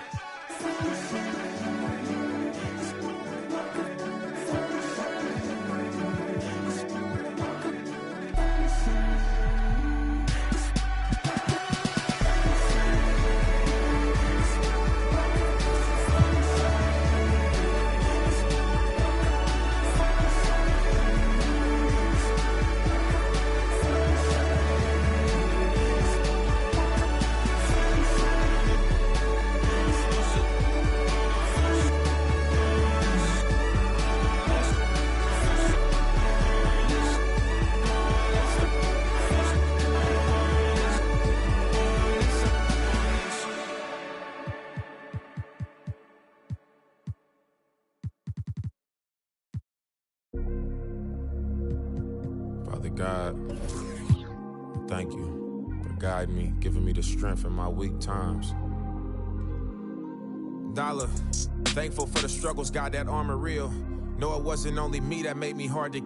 God, thank you for guiding me, giving me the strength in my weak times. Dollar, thankful for the struggles, God, that armor real. No, it wasn't only me that made me hard to.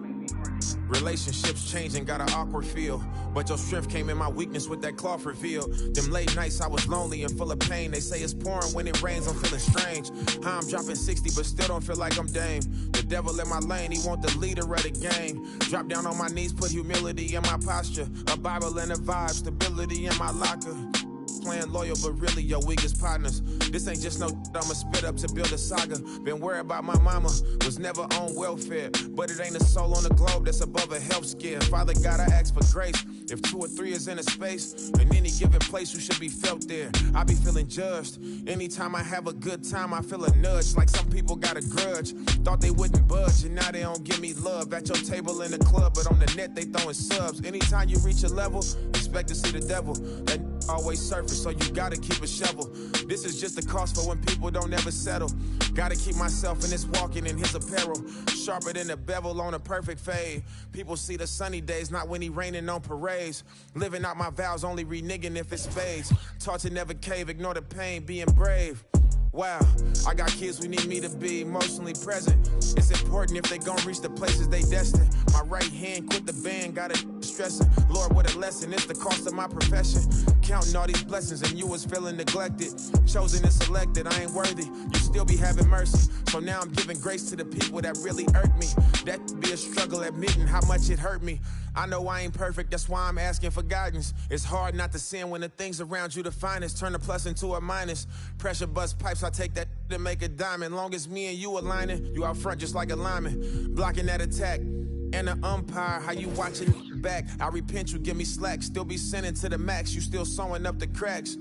Relationships changing, got an awkward feel. But your strength came in my weakness with that cloth reveal. Them late nights I was lonely and full of pain. They say it's pouring when it rains, I'm feeling strange. How I'm dropping 60 but still don't feel like I'm Dame. The devil in my lane, he want the leader of the game. Drop down on my knees, put humility in my posture. A Bible and a vibe, stability in my locker. Playing loyal, but really your weakest partners. This ain't just no I'ma spit up to build a saga. Been worried about my mama, was never on welfare. But it ain't a soul on the globe that's above a health scare. Father God, I ask for grace. If 2 or 3 is in a space, in any given place, you should be felt there. I be feeling judged. Anytime I have a good time, I feel a nudge. Like some people got a grudge. Thought they wouldn't budge, and now they don't give me love. At your table in the club, but on the net, they throwing subs. Anytime you reach a level, expect to see the devil. That always surface, so you gotta keep a shovel. This is just the cost for when people don't ever settle. Gotta keep myself in this walking in his apparel. Sharper than a bevel on a perfect fade. People see the sunny days, not when he raining on parades. Living out my vows, only reneging if it's fades. Taught to never cave, ignore the pain, being brave. Wow, I got kids who need me to be emotionally present. It's important if they gon' reach the places they destined. My right hand quit the band, got it stressing. Lord, what a lesson, it's the cost of my profession. Counting all these blessings and you was feeling neglected. Chosen and selected, I ain't worthy. You still be having mercy. So now I'm giving grace to the people that really hurt me. That could be a struggle admitting how much it hurt me. I know I ain't perfect, that's why I'm asking for guidance. It's hard not to sin when the things around you the finest. Turn a plus into a minus. Pressure bust pipes, I take that to make a diamond. Long as me and you aligning, you out front just like a lineman. Blocking that attack. And an umpire, how you watching back. I repent, you give me slack. Still be sending to the max. You still sewing up the cracks.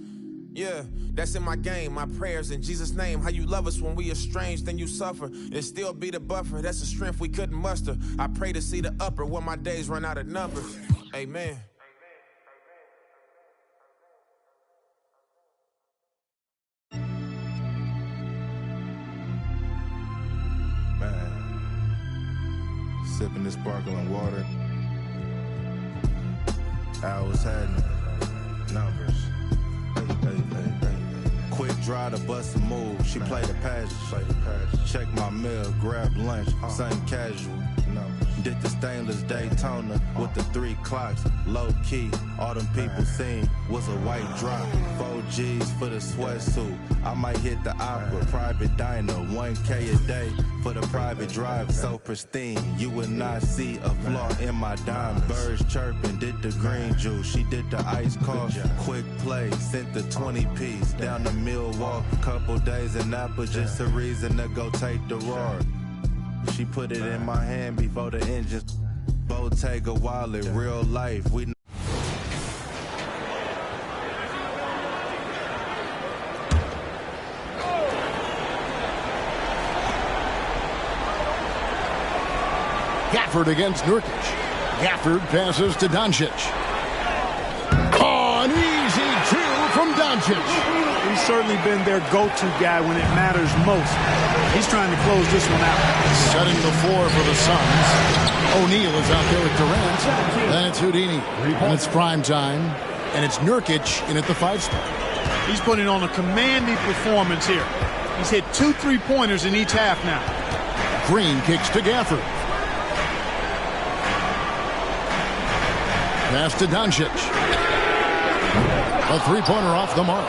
Yeah, that's in my game, my prayers in Jesus' name. How you love us when we estranged, then you suffer. And still be the buffer, that's the strength we couldn't muster. I pray to see the upper when my days run out of numbers. Amen. Man, sipping this sparkling water. Hours happening, numbers. Quick drive to bust a move. She played the passage. Check my meal, grab lunch, something casual. Did the stainless Daytona with the 3 clocks. Low key, all them people seen was a white drop. 4 G's for the sweatsuit. I might hit the opera, private diner, 1K a day for the private drive. So pristine, you would not see a flaw in my dime. Birds chirping, did the green juice. She did the ice coffee. Quick play, sent the 20-piece down to Milwaukee. Couple days in Napa, just a reason to go take the road. She put it in my hand before the engines. Bottega wallet, real life. We Gafford against Nurkic. Gafford passes to Doncic. Oh, an easy 2 from Doncic. He's certainly been their go-to guy when it matters most. He's trying to close this one out. Setting the floor for the Suns. O'Neal is out there with Durant. Then it's Houdini. And it's prime time. And it's Nurkic in at the 5 spot. He's putting on a commanding performance here. He's hit 2 3-pointers in each half now. Green kicks to Gafford. Pass to Doncic. A 3-pointer off the mark.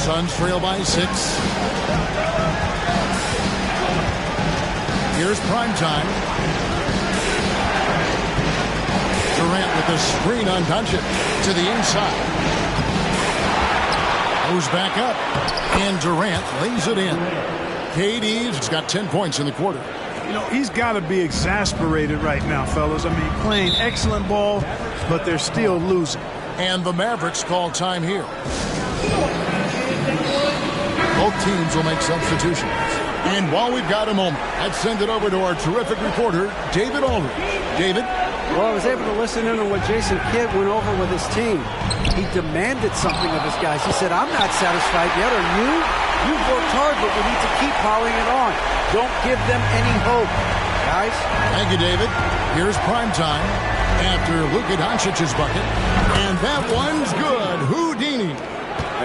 Suns trail by 6. Here's prime time. Durant with the screen on Doncic to the inside. Goes back up. And Durant lays it in. KD's got 10 points in the quarter. You know, he's got to be exasperated right now, fellas. I mean, playing excellent ball, but they're still losing. And the Mavericks call time here. Both teams will make substitutions. And while we've got a moment, let's send it over to our terrific reporter, David Aldridge. David? Well, I was able to listen in on what Jason Kidd went over with his team. He demanded something of his guys. He said, I'm not satisfied yet. Are you? You've worked hard, but we need to keep piling it on. Don't give them any hope, guys. Thank you, David. Here's prime time after Luka Doncic's bucket. And that one's good. Houdini.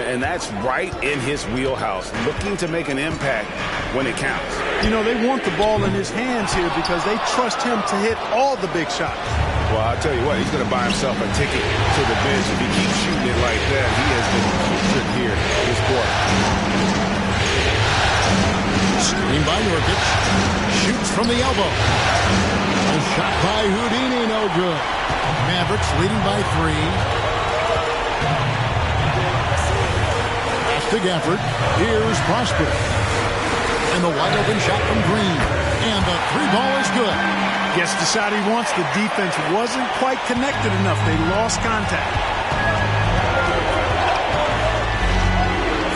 And that's right in his wheelhouse, looking to make an impact when it counts. You know, they want the ball in his hands here because they trust him to hit all the big shots. Well, I'll tell you what, he's going to buy himself a ticket to the bench. If he keeps shooting it like that, he has been putrid here this quarter. Screen by Nurkic. Shoots from the elbow. A shot by Houdini, no good. Mavericks leading by 3. To Gafford. Here's Prosper. And the wide open shot from Green. And the 3-ball is good. Gets the shot he wants. The defense wasn't quite connected enough. They lost contact.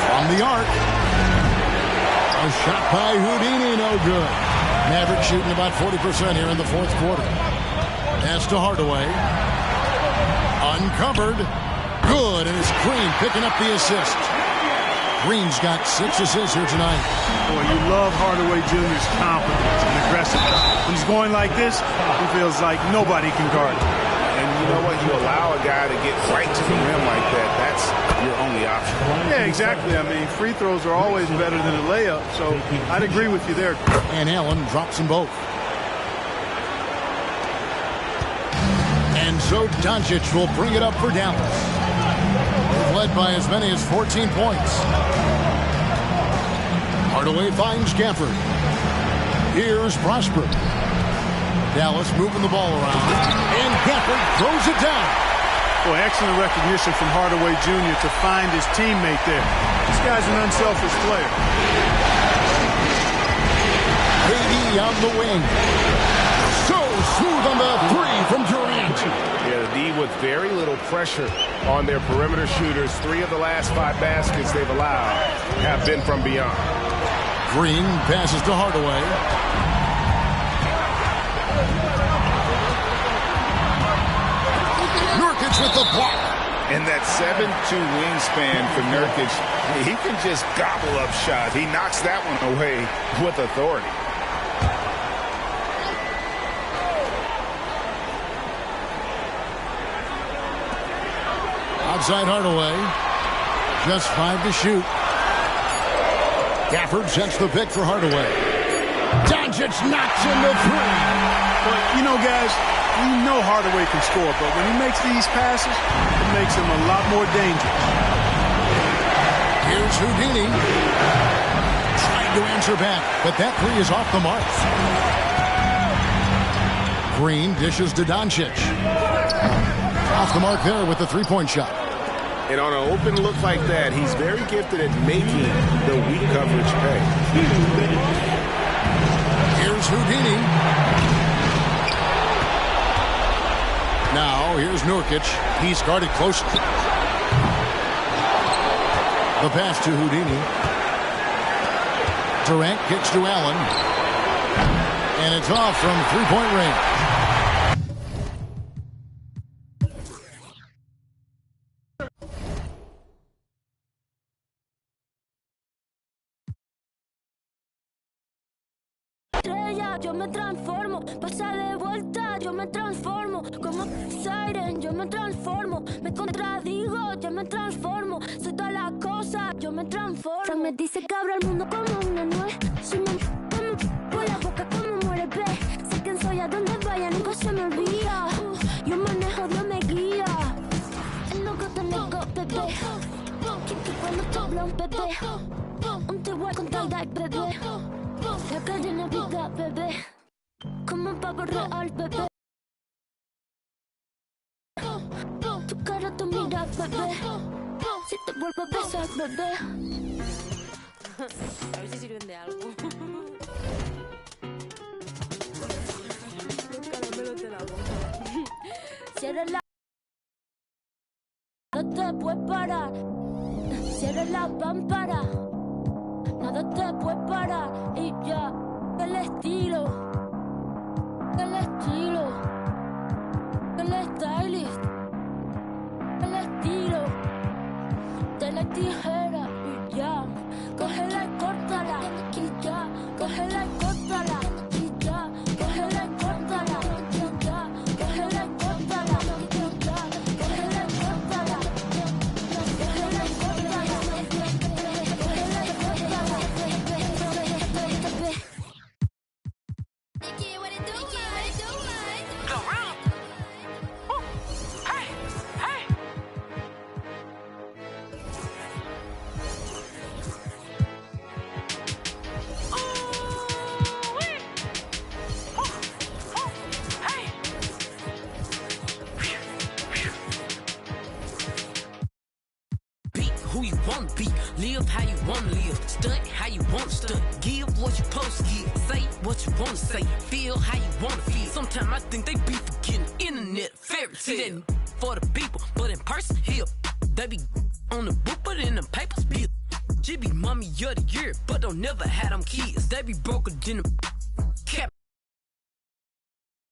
From the arc. A shot by Houdini, no good. Mavericks shooting about 40% here in the 4th quarter. Pass to Hardaway. Uncovered. Good. And it's Green picking up the assist. Green's got 6 assists here tonight. Boy, you love Hardaway Jr.'s confidence and aggressiveness. When he's going like this, he feels like nobody can guard him. And you know what? You allow a guy to get right to the rim like that. That's your only option. Yeah, exactly. I mean, free throws are always better than a layup, so I'd agree with you there. And Allen drops them both. And so Doncic will bring it up for Dallas. Led by as many as 14 points. Hardaway finds Gafford. Here's Prosper. Dallas moving the ball around. And Gafford throws it down. Boy, excellent recognition from Hardaway Jr. to find his teammate there. This guy's an unselfish player. KD on the wing. So smooth on the with very little pressure on their perimeter shooters. 3 of the last 5 baskets they've allowed have been from beyond. Green passes to Hardaway. Nurkic with the block. And that 7'2" wingspan for Nurkic, he can just gobble up shots. He knocks that one away with authority. Outside Hardaway. Just 5 to shoot. Gafford sets the pick for Hardaway. Doncic knocks in the 3. But, you know, guys, we know Hardaway can score, but when he makes these passes, it makes him a lot more dangerous. Here's Houdini. Trying to answer back, but that 3 is off the mark. Green dishes to Doncic. Off the mark there with the 3-point shot. And on an open look like that, he's very gifted at making the weak coverage pay. Here's Houdini. Now, here's Nurkic. He's guarded closely. The pass to Houdini. Durant kicks to Allen. And it's off from 3-point range. Yo me transformo, pasa de vuelta, yo me transformo, como Siren, yo me transformo, me contradigo, yo me transformo, soy todas las cosas, yo me transformo. Se me dice que abro el mundo como una nuez, si me como por la boca como muere pez, sé quién soy, a donde vaya, nunca se me olvida, yo manejo, Dios me guía, es lo que te nego, bebé, que cuando te habla un bebé, un te voy a contar, bebé. La calle en la vida, bebé, como un pavo real, bebé. Tu cara, tu mira, bebé. Si te vuelvo a besar, bebé. A ver si sirven de algo. Los caramelos de la boca. Cierra la... No te puedes parar. Cierra la pámpara. Nada te puede parar y ya, el estilo, el stylist, el estilo, de la tijera y ya, cógela y córtala y ya, cógela y córtala y ya, cógela y córtala y ya, cógela y córtala y ya, cógela y córtala. Who you wanna be, live how you wanna live, stunt how you wanna stunt, give what you supposed to give, say what you wanna say, feel how you wanna feel. Sometimes I think they be forgetting internet fairy tale for the people, but in person here, they be on the book, but in the papers be. She be mommy of the year, but don't never have them kids. They be broker than the